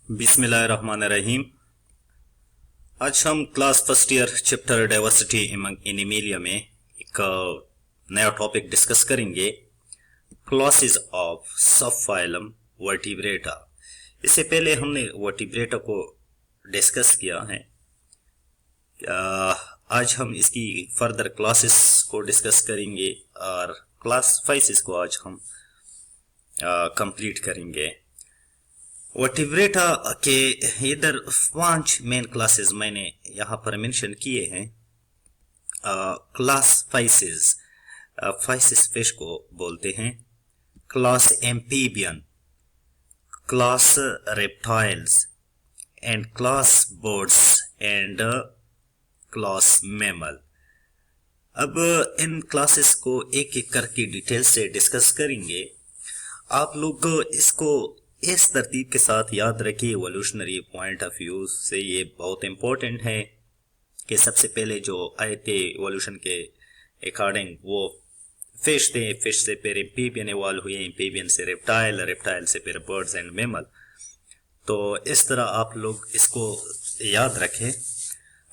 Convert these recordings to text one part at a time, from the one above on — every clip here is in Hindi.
बिस्मिल्लाहिर्रहमानिर्रहीम। आज हम class first year chapter diversity in Emilia में एक नया टॉपिक डिस्कस करेंगे, क्लासेस ऑफ सबफाइलम वर्टिब्रेटा। इससे पहले हमने वर्टिब्रेटा को डिस्कस किया है। आज हम इसकी फर्दर क्लासेस को डिस्कस करेंगे और क्लास 5 को आज हम कंप्लीट करेंगे। वर्टिब्रेटा के इधर 5 मेन क्लासेस मैंने यहाँ पर मेंशन किए हैं। क्लास फाइसिस फिश को बोलते हैं, class amphibian, class reptiles and class birds and class mammal. अब इन क्लासेस को एक एक करके डिटेल से डिस्कस करेंगे। आप लोग इसको इस तरतीब के साथ याद रखिए। एवोल्यूशनरी पॉइंट ऑफ व्यू से ये बहुत इंपॉर्टेंट है कि सबसे पहले जो आए थे एवोल्यूशन के अकॉर्डिंग वो फिश थे, फिश से फिर एम्फीबियन इवॉल्व हुए, एम्फीबियन से रेप्टाइल, रेप्टाइल से फिर बर्ड्स एंड मैमल। तो इस तरह आप लोग इसको याद रखें।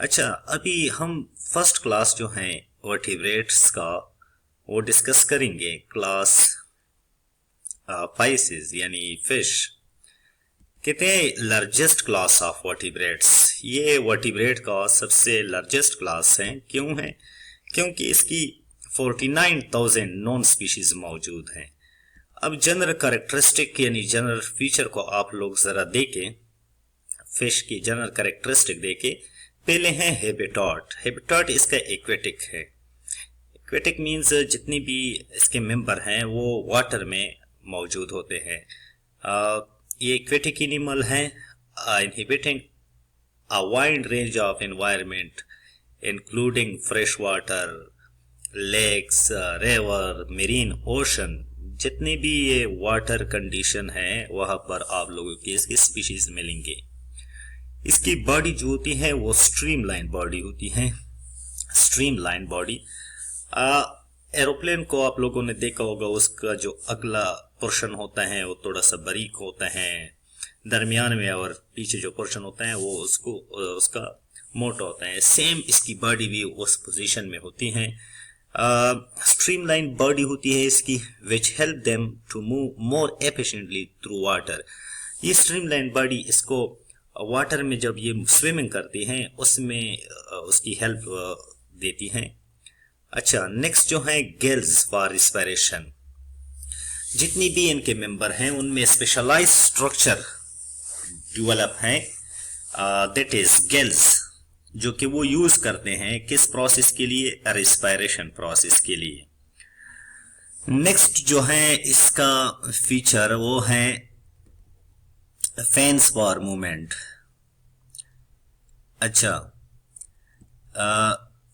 अच्छा, अभी हम फर्स्ट क्लास जो है वर्टिब्रेट्स का वो डिस्कस करेंगे, क्लास फाइसिस यानी फिश। कहते हैं लार्जेस्ट क्लास ऑफ वर्टिब्रेट्स, ये वर्टिब्रेट का सबसे लार्जेस्ट क्लास है। क्यों है? क्योंकि इसकी 49,000 नॉन स्पीशीज मौजूद हैं। अब जनरल कैरेक्टरिस्टिक यानी जनरल फीचर को आप लोग जरा देखें, फिश की जनरल कैरेक्टरिस्टिक देखें। पहले है हैबिटेट। हैबिटेट इसका एक्वेटिक है। एक्वेटिक मीन्स जितनी भी इसके मेंबर हैं वो वाटर में मौजूद होते हैं। ये एक्वेटिक एनिमल हैं, inhibiting a wide range of environment including fresh water, lakes, river, marine, ocean. जितनी भी ये वाटर कंडीशन है वहां पर आप लोगों की इसकी स्पीशीज मिलेंगे। इसकी बॉडी जो होती है वो स्ट्रीमलाइन बॉडी होती है, स्ट्रीमलाइन बॉडी। एरोप्लेन को आप लोगों ने देखा होगा, उसका जो अगला पोर्शन होता है वो थोड़ा सा बारीक होता है दरमियान में, और पीछे जो पोर्शन होता है वो उसका मोटा होता है। सेम इसकी बॉडी भी उस पोजीशन में होती है। स्ट्रीमलाइन बॉडी होती है इसकी, which help them to move more efficiently through water. ये स्ट्रीमलाइन बॉडी इसको वाटर में जब ये स्विमिंग करती हैं उसमें उसकी हेल्प देती हैं। अच्छा, नेक्स्ट जो है गिल्स फॉर रिस्पिरेशन। जितनी भी इनके मेंबर हैं उनमें स्पेशलाइज स्ट्रक्चर डेवलप है, दैट इज गिल्स, जो कि वो यूज करते हैं किस प्रोसेस के लिए? रिस्पिरेशन प्रोसेस के लिए। नेक्स्ट जो है इसका फीचर वो है फैंस फॉर मूवमेंट। अच्छा,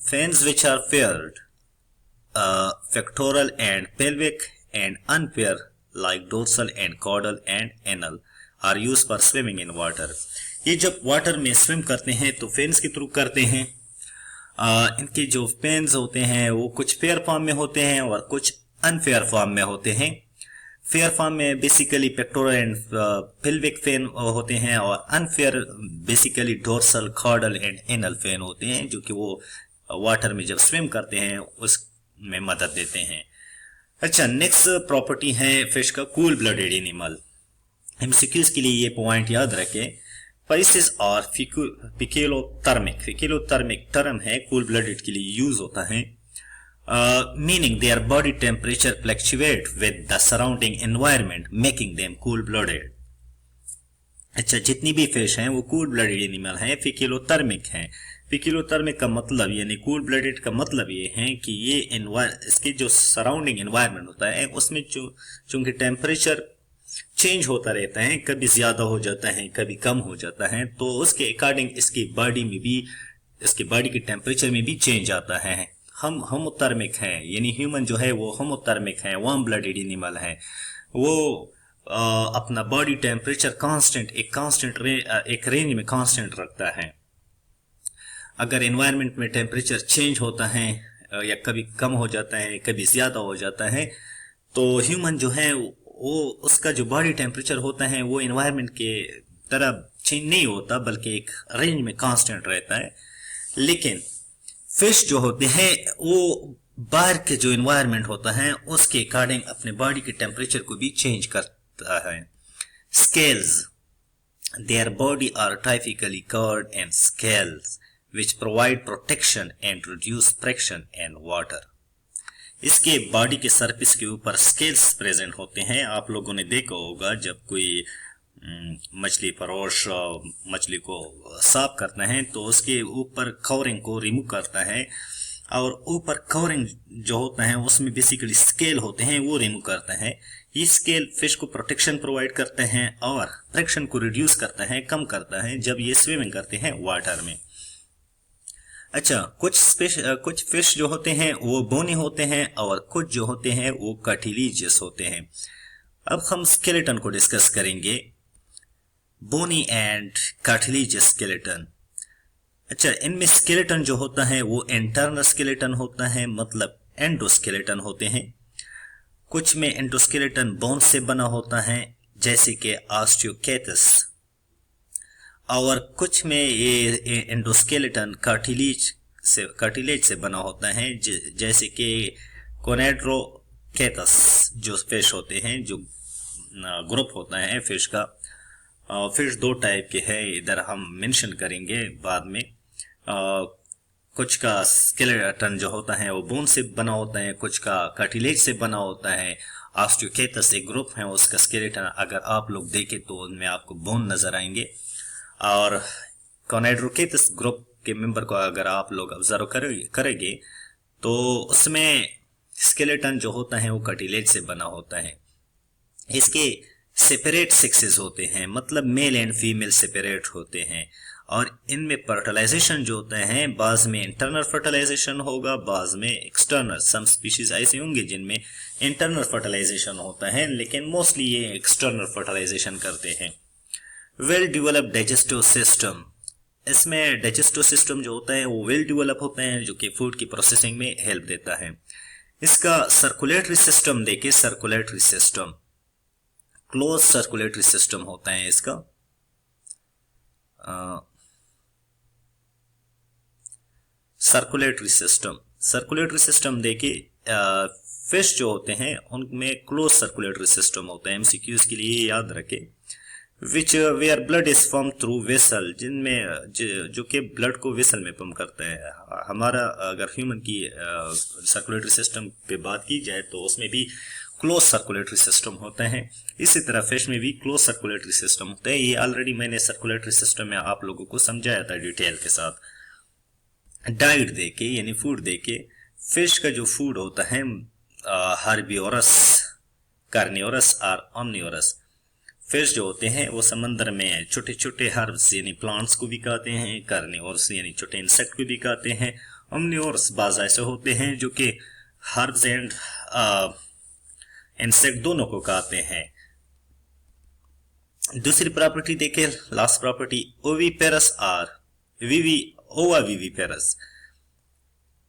fins which are paired pectoral and pelvic and unpaired like dorsal and caudal and anal are used for swimming in water। ये जब वाटर में स्विम करते हैं तो फेन्स के थ्रू करते हैं। इनके जो फेन्स होते हैं वो कुछ फेयर फॉर्म में होते हैं और कुछ अनफेयर फॉर्म में होते हैं। फेयर फॉर्म में basically pectoral and pelvic fin होते हैं, और unpaired basically dorsal, caudal and anal fin होते हैं, जो कि वो वाटर में जब स्विम करते हैं उस में मदद देते हैं। अच्छा, नेक्स्ट प्रॉपर्टी है फिश का कूल ब्लडेड एनिमल। एमसीक्यूज के लिए ये पॉइंट याद रखें। फाइसिस और पिकेलोथर्मिक, पिकेलोथर्मिक टर्म है कूल ब्लडेड के लिए यूज होता है, meaning their body temperature fluctuate with the surrounding environment making them cool blooded. अच्छा, जितनी भी फिश हैं वो कूल ब्लडेड एनिमल हैं, पिकेलोथर्मिक हैं। पिकेलोथर्मिक का मतलब यानी कूल ब्लडेड का मतलब ये है कि ये इसके जो सराउंडिंग एनवायरनमेंट होता है उसमें चूंकि टेम्परेचर चेंज होता रहता है, कभी ज्यादा हो जाता है कभी कम हो जाता है, तो उसके अकॉर्डिंग इसकी बॉडी में भी, इसकी बॉडी के टेम्परेचर में भी चेंज आता है। हम होमोथर्मिक हैं, यानी ह्यूमन जो है वो होमोथर्मिक है, वार्म ब्लडेड एनिमल है। वो अपना बॉडी टेम्परेचर कांस्टेंट एक रेंज में कांस्टेंट रखता है। अगर एनवायरनमेंट में टेम्परेचर चेंज होता है या कभी कम हो जाता है कभी ज्यादा हो जाता है, तो ह्यूमन जो है वो उसका जो बॉडी टेम्परेचर होता है वो एनवायरनमेंट के तरह चेंज नहीं होता, बल्कि एक रेंज में कांस्टेंट रहता है। लेकिन फिश जो होते हैं वो बाहर के जो एनवायरनमेंट होता है उसके अकॉर्डिंग अपने बॉडी के टेम्परेचर को भी चेंज करता है। Scales, their body are typically covered in scales which provide protection and reduce friction in water. इसके बॉडी के सरफेस के ऊपर स्केल्स प्रेजेंट होते हैं। आप लोगों ने देखा होगा जब कोई मछली फरोश मछली को साफ करता है तो उसके ऊपर कवरिंग को रिमूव करता है, और ऊपर कवरिंग जो होता है उसमें बेसिकली स्केल होते हैं, वो रिमूव करता है। ये स्केल फिश को प्रोटेक्शन प्रोवाइड करते हैं और फ्रिक्शन को रिड्यूस करता है, कम करता है जब ये स्विमिंग करते हैं वाटर में। अच्छा, कुछ फिश जो होते हैं वो बोनी होते हैं और कुछ जो होते हैं वो कार्टिलेजियस होते हैं। अब हम स्केलेटन को डिस्कस करेंगे, बोनी एंड कार्टिलेजियस स्केलेटन। अच्छा, इनमें स्केलेटन जो होता है वो इंटरनल स्केलेटन होता है, मतलब एंडोस्केलेटन होते हैं। कुछ में एंडोस्केलेटन बोन से बना होता है जैसे कि ऑस्टियोकेटस, और कुछ में ये एंडोस्केलेटन कार्टिलेज से बना होता है जैसे कि कोनेड्रोकेटस जो फिश होते हैं, जो ग्रुप होता है फिश का। फिश दो टाइप के हैं, इधर हम मेंशन करेंगे बाद में। कुछ का स्केलेटन जो होता है वो बोन से बना होता है, कुछ का कार्टिलेज से बना होता है। ऑस्टियोकेटस एक ग्रुप है, उसका स्केलेटन अगर आप लोग देखें तो उनमें आपको बोन नजर आएंगे, और कोनेड्रोकेटस ग्रुप के मेंबर को अगर आप लोग ऑब्जर्व करेंगे तो उसमें स्केलेटन जो होता है वो कार्टिलेज से बना होता है। इसके सेपरेट सेक्सेस होते हैं, मतलब मेल एंड फीमेल सेपरेट होते हैं, और इनमें फर्टिलाइजेशन जो होता है बाज में इंटरनल फर्टिलाइजेशन होगा, बाज में एक्सटर्नल। सम स्पीशीज ऐसे होंगे जिनमें इंटरनल फर्टिलाइजेशन होता है, लेकिन मोस्टली ये एक्सटर्नल फर्टिलाइजेशन करते हैं। वेल डेवलप्ड डाइजेस्टिव सिस्टम, इसमें डाइजेस्टिव सिस्टम जो होता है वो वेल डेवलप होता है, जो कि फूड की प्रोसेसिंग में हेल्प देता है। इसका सर्कुलेटरी सिस्टम देखिए, circulatory system close circulatory system होता है इसका। सर्कुलेटरी सिस्टम देखिए, फिश जो होते हैं उनमें क्लोज सर्कुलेटरी सिस्टम होता है। एमसीक्यूज के लिए याद रखें, which where blood is pump through vessel, जिनमें जो कि ब्लड को वेसल में पंप करता है। हमारा अगर ह्यूमन की सर्कुलेटरी सिस्टम पे बात की जाए तो उसमें भी क्लोज सर्कुलेटरी सिस्टम होता है। इसी तरह फिश में भी क्लोज सर्कुलेटरी सिस्टम होता है। ये ऑलरेडी मैंने सर्कुलेटरी सिस्टम में आप लोगों को समझाया था डिटेल के साथ। डाइट देके यानी फूड देके, फिश का जो फूड होता है हर्बिवोरस, कार्निवोरस और ओमनिवोरस। फिश जो होते हैं वो समंदर में छोटे छोटे हर्ब्स यानी प्लांट्स को भी खाते हैं, कार्निवोरस यानी छोटे इंसेक्ट को भी खाते हैं, ओमनिवोरस बाज ऐसे होते हैं जो कि हर्ब्स एंड इंसेक्ट दोनों को खाते हैं। दूसरी प्रॉपर्टी देखें, लास्ट प्रॉपर्टी, ओविपेरस और ओवाविविपेरस।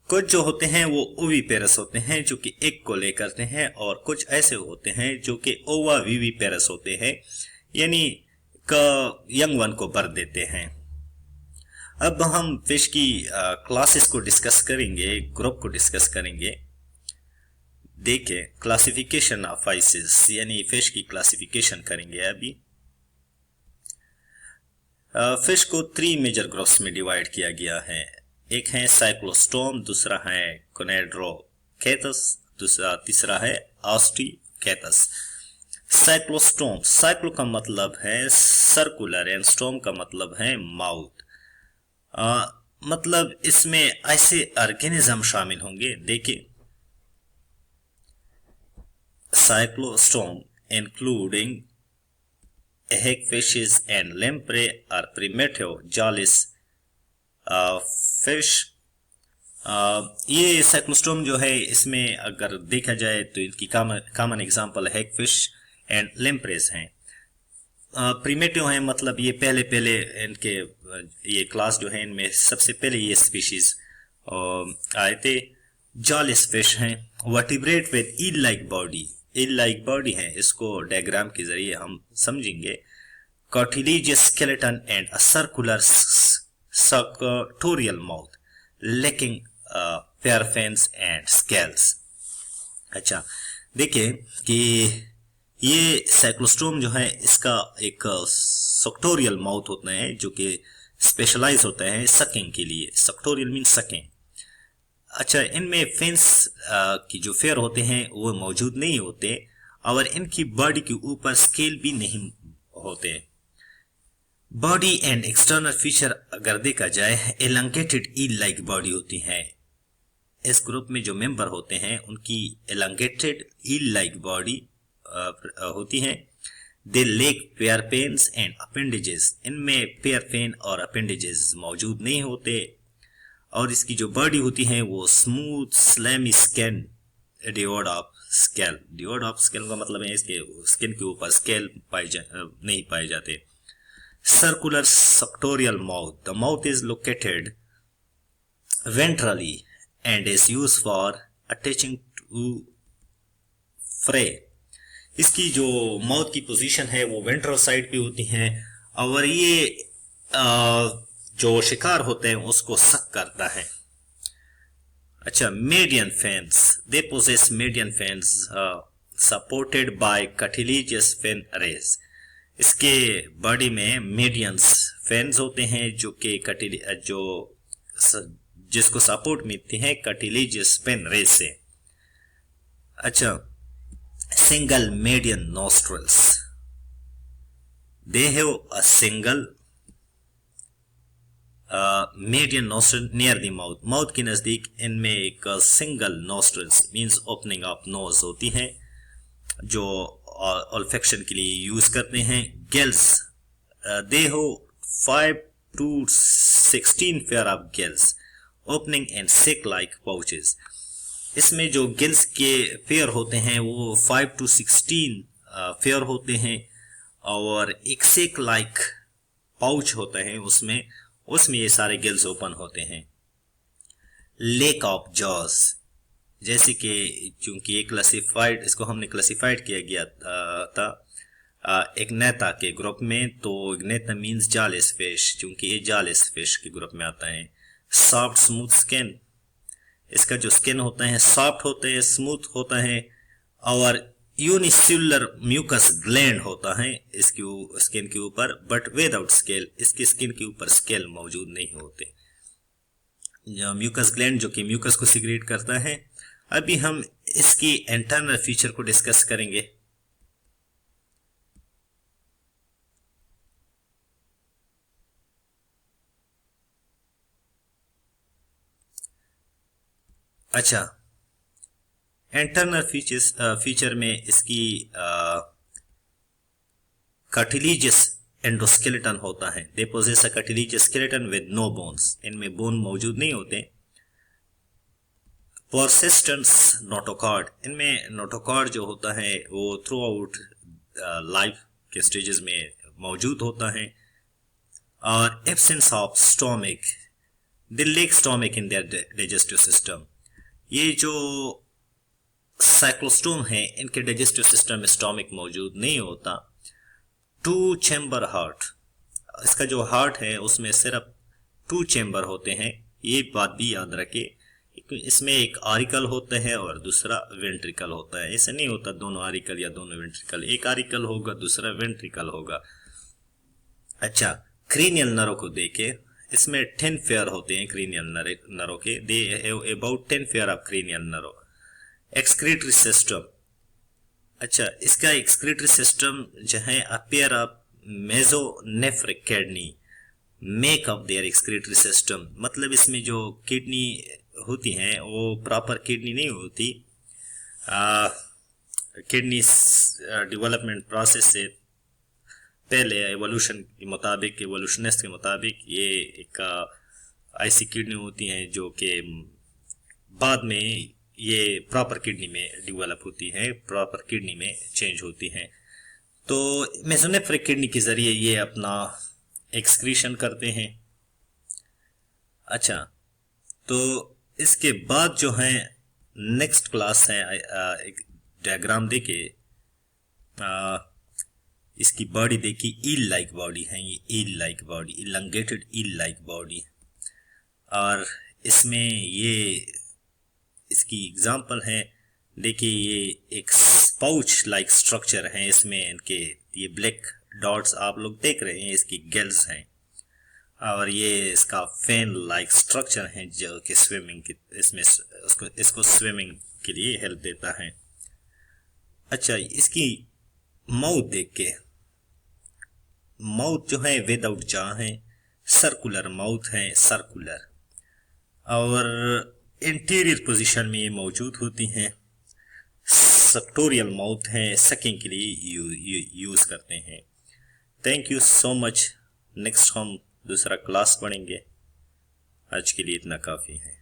कुछ जो होते हैं वो ओविपेरस होते हैं जो कि एग को ले करते हैं, और कुछ ऐसे होते हैं जो कि ओवाविविपेरस होते हैं यानी यंग वन को बर्थ देते हैं। अब हम फिश की क्लासेस को डिस्कस करेंगे, ग्रुप को डिस्कस करेंगे। देखिए, क्लासिफिकेशन ऑफ फिशेस यानी फिश की क्लासिफिकेशन करेंगे। अभी फिश को 3 मेजर ग्रुप्स में डिवाइड किया गया है। एक है साइक्लोस्टोम, दूसरा है कोनेड्रोकेटस, तीसरा है ऑस्टियोकेटस। साइक्लोस्टोम, साइक्लो का मतलब है सर्कुलर एंड स्टोम का मतलब है माउथ। मतलब इसमें ऐसे ऑर्गेनिज्म शामिल होंगे। देखिए, cyclostome including hagfishes and lamprey are primitive jawless fish। ये साइक्लोस्टोम जो है इसमें अगर देखा जाए तो इनकी कॉमन एग्जांपल हैगफिश एंड लेम्प्रेस हैं। प्रीमेटिव हैं, मतलब ये पहले इनके ये क्लास जो है इनमें सबसे पहले ये स्पीशीज आए थे। जॉलेस फिश हैं, vertebrate with eel like body है, इसको डायग्राम के जरिए हम समझेंगे। cartilaginous skeleton and a circular sartorial mouth lacking paired fins and scales. अच्छा, देखिए कि ये साइक्लोस्टोम जो है इसका एक सक्टोरियल माउथ होता है जो कि स्पेशलाइज होता है सकिंग के लिए। सक्टोरियल मीन सकिंग। अच्छा, इनमें फेंस की जो फेयर होते हैं वो मौजूद नहीं होते और इनकी बॉडी के ऊपर स्केल भी नहीं होते। बॉडी एंड एक्सटर्नल फीचर अगर देखा जाए, एलंगेटेड ईल लाइक बॉडी होती है। इस ग्रुप में जो मेंबर होते हैं उनकी एलंगेटेड ईल लाइक बॉडी होती है। They lack paired fins and appendages, इनमें पेयर पेन और अपेंडेजेस मौजूद नहीं होते। और इसकी जो बॉडी होती है वो स्मूथ स्लैमी स्किन डिवोर्ड ऑफ स्केल। डिवोर्ड ऑफ स्केल का मतलब है इसके स्किन के ऊपर स्केल नहीं पाए जाते। Circular सक्टोरियल mouth, the mouth is located ventrally and is used for attaching to prey। इसकी जो माउथ की पोजीशन है वो वेंट्रल साइड पे होती है और ये जो शिकार होते हैं उसको सक करता है। अच्छा, median fins, they possess median fins supported by cartilaginous fin arrays। इसके बॉडी में मीडियंस फेन्स होते हैं जो कि जिसको सपोर्ट मिलती है कार्टिलेजियस पेन रेस से। अच्छा, single median nostrils, they have a single median nostril near the mouth. Mouth के नजदीक इनमें एक single nostrils means opening of nose होती है जो ऑल्फेक्शन के लिए यूज करते हैं। Gills, they have 5 to 16 pair of gills opening and sac like pouches. इसमें जो गिल्स के पेयर होते हैं वो 5 to 16 पेयर होते हैं और एक सेक लाइक पाउच होता है उसमें ये सारे गिल्स ओपन होते हैं। लेक ऑफ जॉज, जैसे कि चूंकि ये क्लासिफाइड, इसको हमने क्लासिफाइड किया गया था एक नेता के ग्रुप में, तो नेता मींस जालिस फिश, चूंकि ये जालिस फिश के ग्रुप में आता है। सॉफ्ट स्मूथ स्किन, इसका जो स्किन होता है सॉफ्ट होता है, स्मूथ होता है और यूनिसेलुलर म्यूकस ग्लैंड होता है इसकी स्किन के ऊपर, बट विदाउट स्केल। इसकी स्किन के ऊपर स्केल मौजूद नहीं होते। म्यूकस ग्लैंड जो कि म्यूकस को सिक्रेट करता है। अभी हम इसकी इंटरनल फीचर को डिस्कस करेंगे। अच्छा, इंटरनल फीचर में इसकी कार्टिलेजियस एंडोस्केलेटन होता है। They possess a cartilaginous skeleton with no bones, इनमें बोन मौजूद नहीं होते। परसिस्टेंस नोटोकॉर्ड, इनमें नोटोकॉर्ड जो होता है वो थ्रू आउट लाइफ के स्टेजेस में मौजूद होता है। और absence of stomach, they lack stomach in their digestive system. ये जो साइक्लोस्टोम है इनके डाइजेस्टिव सिस्टम में स्टोमिक मौजूद नहीं होता। 2 चैम्बर हार्ट, इसका जो हार्ट है उसमें सिर्फ 2 चैम्बर होते हैं। ये बात भी याद रखें, इसमें एक आरिकल होता है और दूसरा वेंट्रिकल होता है। ऐसा नहीं होता दोनों आरिकल या दोनों वेंट्रिकल, एक आरिकल होगा दूसरा वेंट्रिकल होगा। अच्छा, क्रीनियल नर्व को देखे, इसमें 10 पेयर होते हैं क्रीनियल नर्व के। They have about 10 pair of cranial nerve. Excretory system, अच्छा, इसका एक्सक्रीटरी सिस्टम जो है a pair of mesonephric kidney make up their excretory system. मतलब इसमें जो किडनी होती हैं वो प्रॉपर किडनी नहीं होती। किडनी डेवलपमेंट प्रोसेस से पहले एवोल्यूशन के मुताबिक, एवोल्यूशनिस्ट के मुताबिक ये एक ऐसी किडनी होती हैं जो कि बाद में ये प्रॉपर किडनी में डेवलप होती हैं, प्रॉपर किडनी में चेंज होती हैं। तो मेसोनेफ्रिक किडनी के जरिए ये अपना एक्सक्रीशन करते हैं। अच्छा, तो इसके बाद जो है नेक्स्ट क्लास है, एक डायग्राम देके इसकी बॉडी देखिए, ईल लाइक बॉडी है, ये eel like body, elongated eel like body. और इसमें ये इसकी एग्जांपल है, देखिए ये एक पाउच लाइक स्ट्रक्चर है, इसमें इनके ये ब्लैक डॉट्स आप लोग देख रहे हैं, इसकी गिल्स हैं, और ये इसका फैन लाइक स्ट्रक्चर है जो कि स्विमिंग की इसमें इसको स्विमिंग के लिए हेल्प देता है। अच्छा, इसकी माउथ देख के, माउथ जो है विदाउट जा है, सर्कुलर माउथ है, सर्कुलर, और इंटीरियर पोजीशन में ये मौजूद होती हैं। सक्टोरियल माउथ है, सकिंग के लिए यूज करते हैं। Thank you so much. Next हम दूसरा क्लास पढ़ेंगे। आज के लिए इतना काफ़ी है।